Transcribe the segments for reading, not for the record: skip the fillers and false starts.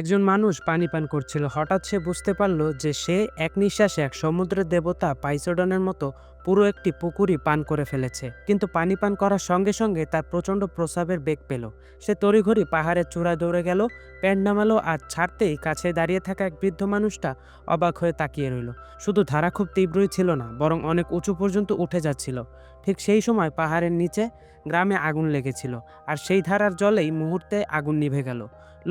একজন মানুষ পানি পান করছিল। হঠাৎ সে বুঝতে পারল যে সে এক নিঃশ্বাসে এক সমুদ্রের দেবতা পাইসোডনের মতো পুরো একটি পুকুরই পান করে ফেলেছে। কিন্তু পানি পান করার সঙ্গে সঙ্গে তার প্রচণ্ড প্রস্রাবের বেগ পেল। সে তড়িঘড়ি পাহাড়ের চূড়ায় দৌড়ে গেল, প্যান্ট নামালো আর ছাড়তেই কাছে দাঁড়িয়ে থাকা এক বৃদ্ধ মানুষটা অবাক হয়ে তাকিয়ে রইল। শুধু ধারা খুব তীব্রই ছিল না, বরং অনেক উঁচু পর্যন্ত উঠে যাচ্ছিল। ঠিক সেই সময় পাহাড়ের নিচে গ্রামে আগুন লেগেছিল, আর সেই ধারার জলেই মুহূর্তে আগুন নিভে গেল।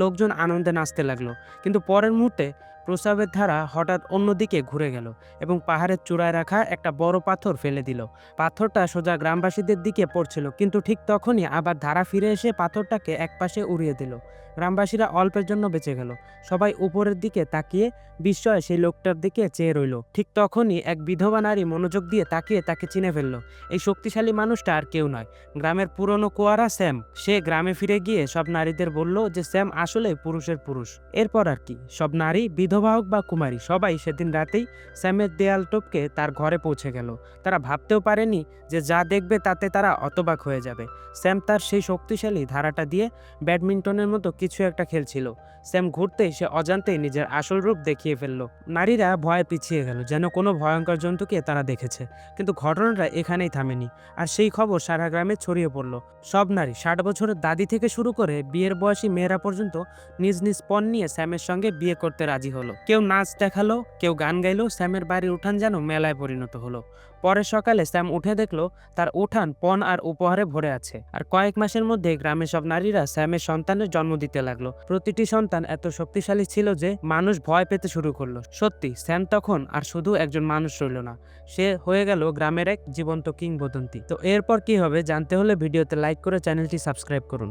লোকজন আনন্দে নাচতে লাগলো, কিন্তু পরের মুহূর্তে প্রস্রাবের ধারা হঠাৎ অন্যদিকে ঘুরে গেল এবং পাহাড়ের চূড়ায় রাখা একটা বড় পাথর ফেলে দিল। পাথরটা সোজা গ্রামবাসীদের দিকে পড়ছিল, কিন্তু ঠিক তখনই আবার ধারা ফিরে এসে পাথরটাকে একপাশে উড়িয়ে দিল। গ্রামবাসীরা অল্পের জন্য বেঁচে গেল। সবাই উপরের দিকে তাকিয়ে বিস্ময়ে সেই লোকটার দিকে চেয়ে রইল। ঠিক তখনই এক বিধবা নারী মনোযোগ দিয়ে তাকিয়ে তাকে চিনে ফেলল। এই শক্তিশালী মানুষটা আর কেউ নয়, গ্রামের পুরনো কুয়ারা স্যাম। সে গ্রামে ফিরে গিয়ে সব নারীদের বলল যে স্যাম আসলে পুরুষের পুরুষ। এরপর আর কি, সব নারী, বিধবা হোক বা কুমারী, সবাই সেদিন রাতেই স্যামের দেয়াল টপকে তার ঘরে পৌঁছে গেল। তারা ভাবতেও পারেনি যে যা দেখবে তাতে তারা অতবাক হয়ে যাবে। স্যাম তার সেই শক্তিশালী ধারাটা দিয়ে ব্যাডমিন্টনের মতো কিছু একটা খেলছিল। স্যাম ঘুরতেই সে অজান্তেই নিজের আসল রূপ দেখিয়ে ফেলল। নারীরা ভয়ে পিছিয়ে গেল, যেন কোনো ভয়ঙ্কর জন্তুকে তারা দেখেছে। কিন্তু ঘটনাটা এখানেই থামেনি, আর সেই খবর সারা গ্রামে ছড়িয়ে পড়ল। সব নারী, 60 বছরের দাদি থেকে শুরু করে বিয়ের বয়সী মেয়েরা পর্যন্ত নিজ নিজ পণ নিয়ে স্যামের সঙ্গে বিয়ে করতে রাজি হলো। কেউ নাচ দেখালো, কেউ গান গাইলো। স্যামের বাড়ির উঠান যেন মেলায় পরিণত হলো। পরের সকালে স্যাম উঠে দেখলো তার উঠান পণ আর উপহারে ভরে আছে। আর কয়েক মাসের মধ্যে গ্রামের সব নারীরা স্যামের সন্তানের জন্ম দিতে লাগলো। প্রতিটি সন্তান এত শক্তিশালী ছিল যে মানুষ ভয় পেতে শুরু করলো। সত্যি, স্যাম তখন আর শুধু একজন মানুষ রইল না, সে হয়ে গেল গ্রামের এক জীবন্ত কিংবদন্তি। তো এরপর কি হবে জানতে হলে ভিডিওতে লাইক করে চ্যানেলটি সাবস্ক্রাইব করুন।